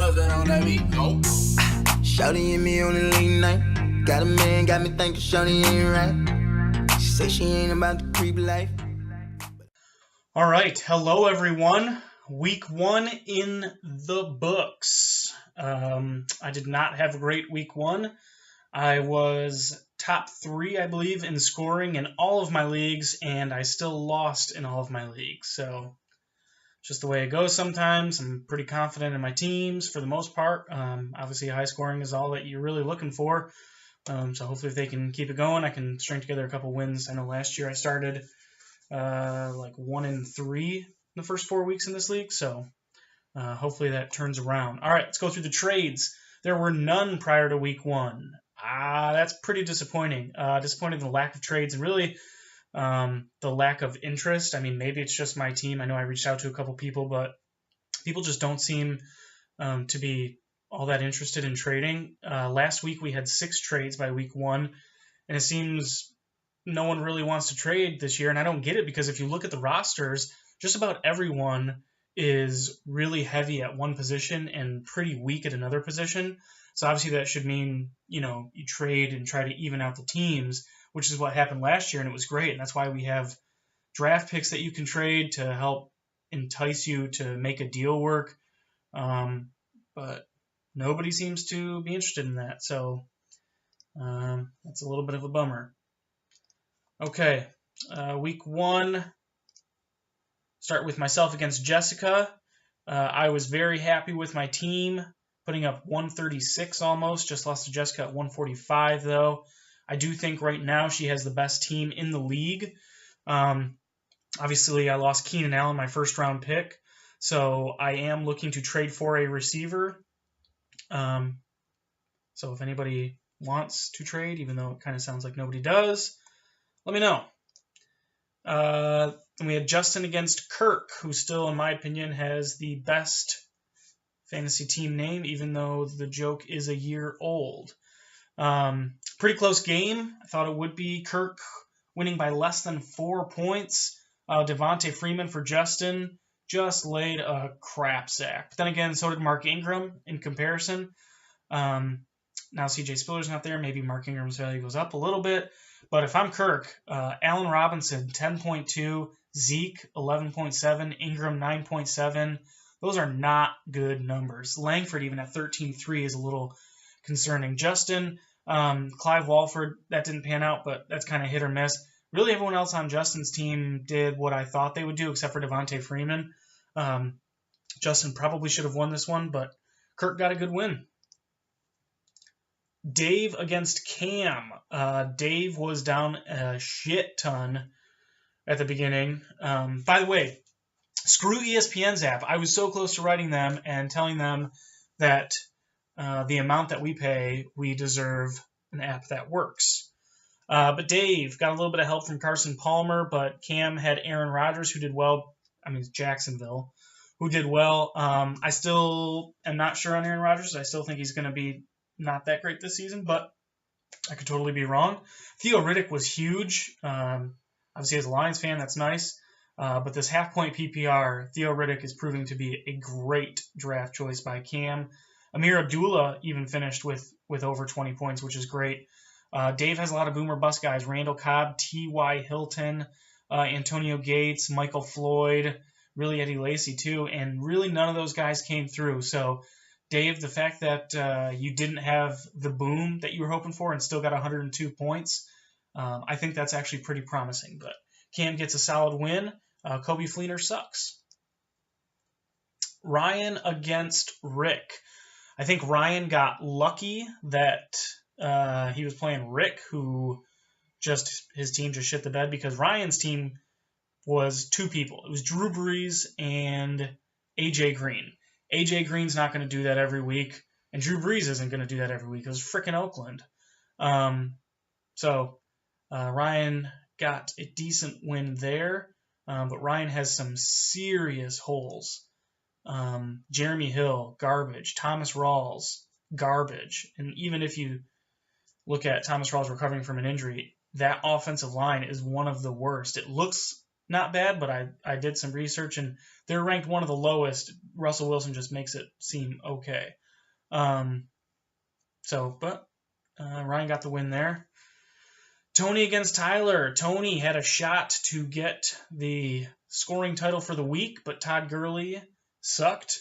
else that on that beat? Nope. Shawty and me on the late night. Got a man, got me thinking Shawty ain't right. She say she ain't about the creep life. All right, hello everyone. Week 1 in the books. I did not have a great week 1. I was top 3, I believe, in scoring in all of my leagues, and I still lost in all of my leagues. So, just the way it goes sometimes. I'm pretty confident in my teams for the most part. Obviously, high scoring is all that you're really looking for. So hopefully if they can keep it going, I can string together a couple wins. I know last year I started like 1-3 in the first 4 weeks in this league. So hopefully that turns around. All right, let's go through the trades. There were none prior to week 1. That's pretty disappointing. Disappointed in the lack of trades and really the lack of interest. I mean, maybe it's just my team. I know I reached out to a couple people, but people just don't seem to be all that interested in trading. Last week we had 6 trades by week 1, and it seems no one really wants to trade this year, and I don't get it because if you look at the rosters, just about everyone is really heavy at one position and pretty weak at another position. So obviously that should mean, you trade and try to even out the teams, which is what happened last year, and it was great. And that's why we have draft picks that you can trade to help entice you to make a deal work. But nobody seems to be interested in that. So that's a little bit of a bummer. Okay, week 1, start with myself against Jessica. I was very happy with my team, putting up 136 almost. Just lost to Jessica at 145, though. I do think right now she has the best team in the league. Obviously, I lost Keenan Allen, my first-round pick, so I am looking to trade for a receiver. So if anybody wants to trade, even though it kind of sounds like nobody does, let me know. And we had Justin against Kirk, who still, in my opinion, has the best fantasy team name, even though the joke is a year old. Pretty close game. I thought it would be Kirk winning by less than 4 points. Devontae Freeman for Justin just laid a crap sack. But then again, so did Mark Ingram in comparison. Now CJ Spiller's not there. Maybe Mark Ingram's value goes up a little bit. But if I'm Kirk, Allen Robinson, 10.2, Zeke, 11.7, Ingram, 9.7. Those are not good numbers. Langford, even at 13.3, is a little concerning. Justin, Clive Walford, that didn't pan out, but that's kind of hit or miss. Really, everyone else on Justin's team did what I thought they would do, except for Devontae Freeman. Justin probably should have won this one, but Kirk got a good win. Dave against Cam. Dave was down a shit ton at the beginning. By the way, screw ESPN's app. I was so close to writing them and telling them that the amount that we pay, we deserve an app that works. But Dave got a little bit of help from Carson Palmer, but Cam had Aaron Rodgers, who did well. I mean, it's Jacksonville, who did well. I still am not sure on Aaron Rodgers. I still think he's going to be not that great this season, but I could totally be wrong. Theo Riddick was huge. Obviously, as a Lions fan, that's nice. But this half-point PPR, Theo Riddick is proving to be a great draft choice by Cam. Amir Abdullah even finished with over 20 points, which is great. Dave has a lot of boomer bust guys. Randall Cobb, T.Y. Hilton, Antonio Gates, Michael Floyd, really Eddie Lacy too, and really none of those guys came through. So, Dave, the fact that you didn't have the boom that you were hoping for and still got 102 points, I think that's actually pretty promising. But Cam gets a solid win. Kobe Fleener sucks. Ryan against Rick. I think Ryan got lucky that he was playing Rick, who his team just shit the bed, because Ryan's team was 2 people. It was Drew Brees and A.J. Green. A.J. Green's not going to do that every week, and Drew Brees isn't going to do that every week. It was freaking Oakland. So Ryan got a decent win there, but Ryan has some serious holes. Jeremy Hill, garbage. Thomas Rawls, garbage. And even if you look at Thomas Rawls recovering from an injury, that offensive line is one of the worst. It looks not bad, but I did some research, and they're ranked one of the lowest. Russell Wilson just makes it seem okay. But Ryan got the win there. Tony against Tyler. Tony had a shot to get the scoring title for the week, but Todd Gurley sucked.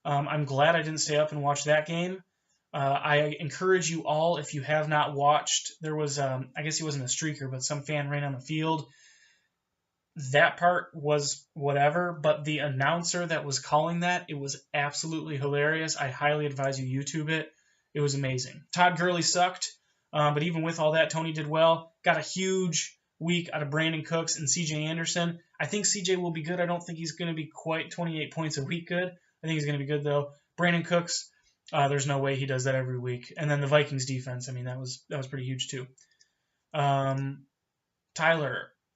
I'm glad I didn't stay up and watch that game. I encourage you all, if you have not watched, there was, I guess he wasn't a streaker, but some fan ran on the field. That part was whatever, but the announcer that was calling that, it was absolutely hilarious. I highly advise you YouTube it. It was amazing. Todd Gurley sucked, but even with all that, Tony did well. Got a huge week out of Brandon Cooks and CJ Anderson. I think CJ will be good. I don't think he's going to be quite 28 points a week good. I think he's going to be good, though. Brandon Cooks, there's no way he does that every week. And then the Vikings defense, I mean, that was pretty huge, too. Tyler,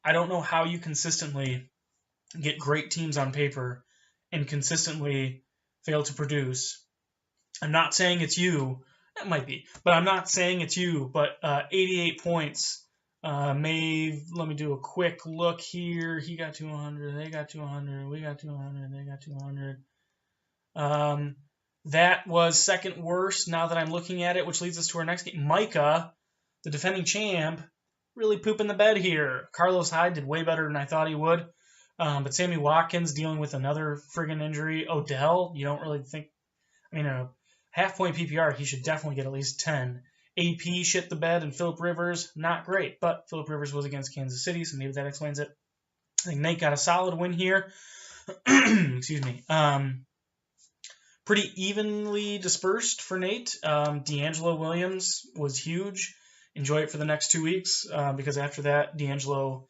I don't know how you consistently get great teams on paper and consistently fail to produce. I'm not saying it's you. It might be. But I'm not saying it's you. But 88 points. Let me do a quick look here. He got 200. They got 200. We got 200. They got 200. That was second worst now that I'm looking at it, which leads us to our next game. Micah, the defending champ, really pooping the bed here. Carlos Hyde did way better than I thought he would. But Sammy Watkins dealing with another friggin' injury. Odell, you don't really think... I mean, a half-point PPR, he should definitely get at least 10. AP shit the bed, and Phillip Rivers, not great. But Phillip Rivers was against Kansas City, so maybe that explains it. I think Nate got a solid win here. Excuse me. Pretty evenly dispersed for Nate. D'Angelo Williams was huge. Enjoy it for the next 2 weeks, because after that, D'Angelo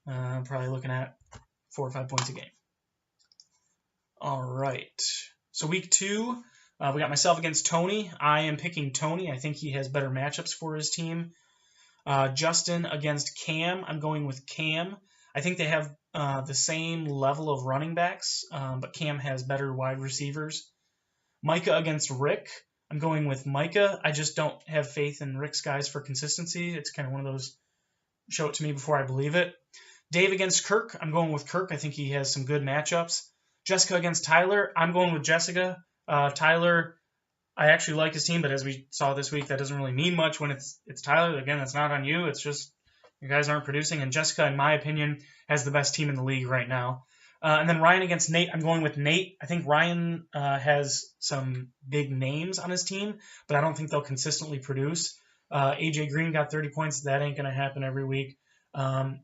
probably looking at 4 or 5 points a game. All right. So week 2, we got myself against Tony. I am picking Tony. I think he has better matchups for his team. Justin against Cam. I'm going with Cam. I think they have the same level of running backs, but Cam has better wide receivers. Micah against Rick. I'm going with Micah. I just don't have faith in Rick's guys for consistency. It's kind of one of those, show it to me before I believe it. Dave against Kirk. I'm going with Kirk. I think he has some good matchups. Jessica against Tyler. I'm going with Jessica. Tyler, I actually like his team, but as we saw this week, that doesn't really mean much when it's Tyler. Again, that's not on you. It's just you guys aren't producing. And Jessica, in my opinion, has the best team in the league right now. And then Ryan against Nate. I'm going with Nate. I think Ryan has some big names on his team, but I don't think they'll consistently produce. AJ Green got 30 points. That ain't going to happen every week. Ryan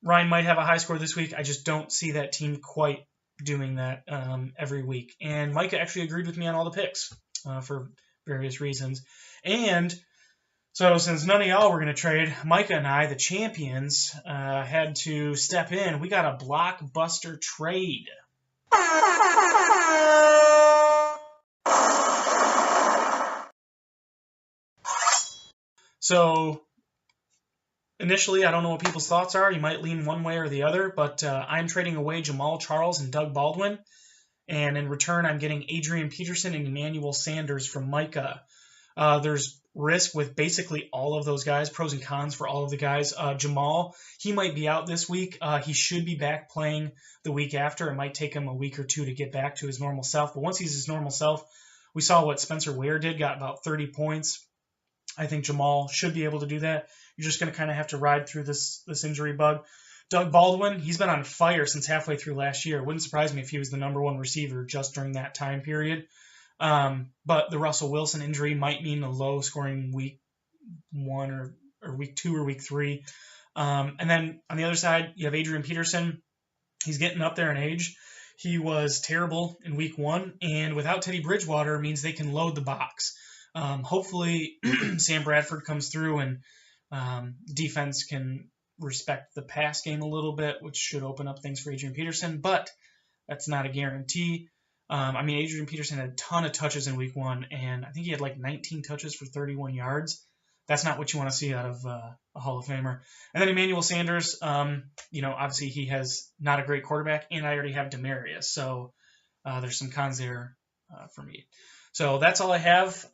might have a high score this week. I just don't see that team quite doing that every week. And Micah actually agreed with me on all the picks for various reasons. And so since none of y'all were going to trade, Micah and I, the champions, had to step in. We got a blockbuster trade. So initially, I don't know what people's thoughts are. You might lean one way or the other, but I'm trading away Jamal Charles and Doug Baldwin. And in return, I'm getting Adrian Peterson and Emmanuel Sanders from Micah. There's risk with basically all of those guys, pros and cons for all of the guys. Jamal, he might be out this week. He should be back playing the week after. It might take him a week or two to get back to his normal self. But once he's his normal self, we saw what Spencer Ware did, got about 30 points. I think Jamal should be able to do that. You're just going to kind of have to ride through this injury bug. Doug Baldwin, he's been on fire since halfway through last year. It wouldn't surprise me if he was the number one receiver just during that time period. But the Russell Wilson injury might mean a low-scoring week 1 or week 2 or week 3. And then on the other side, you have Adrian Peterson. He's getting up there in age. He was terrible in week 1, and without Teddy Bridgewater means they can load the box. Hopefully, Sam Bradford comes through and defense can respect the pass game a little bit, which should open up things for Adrian Peterson, but that's not a guarantee. Adrian Peterson had a ton of touches in week 1, and I think he had like 19 touches for 31 yards. That's not what you want to see out of a Hall of Famer. And then Emmanuel Sanders, obviously he has not a great quarterback, and I already have Demarius, so there's some cons there for me. So that's all I have.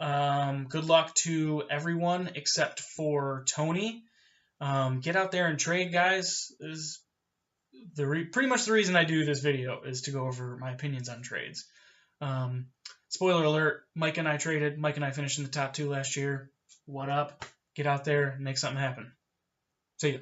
Good luck to everyone except for Tony. Get out there and trade, guys. Is pretty much the reason I do this video, is to go over my opinions on trades. Spoiler alert, Mike and I traded. Mike and I finished in the top 2 last year. What up? Get out there and make something happen. See ya.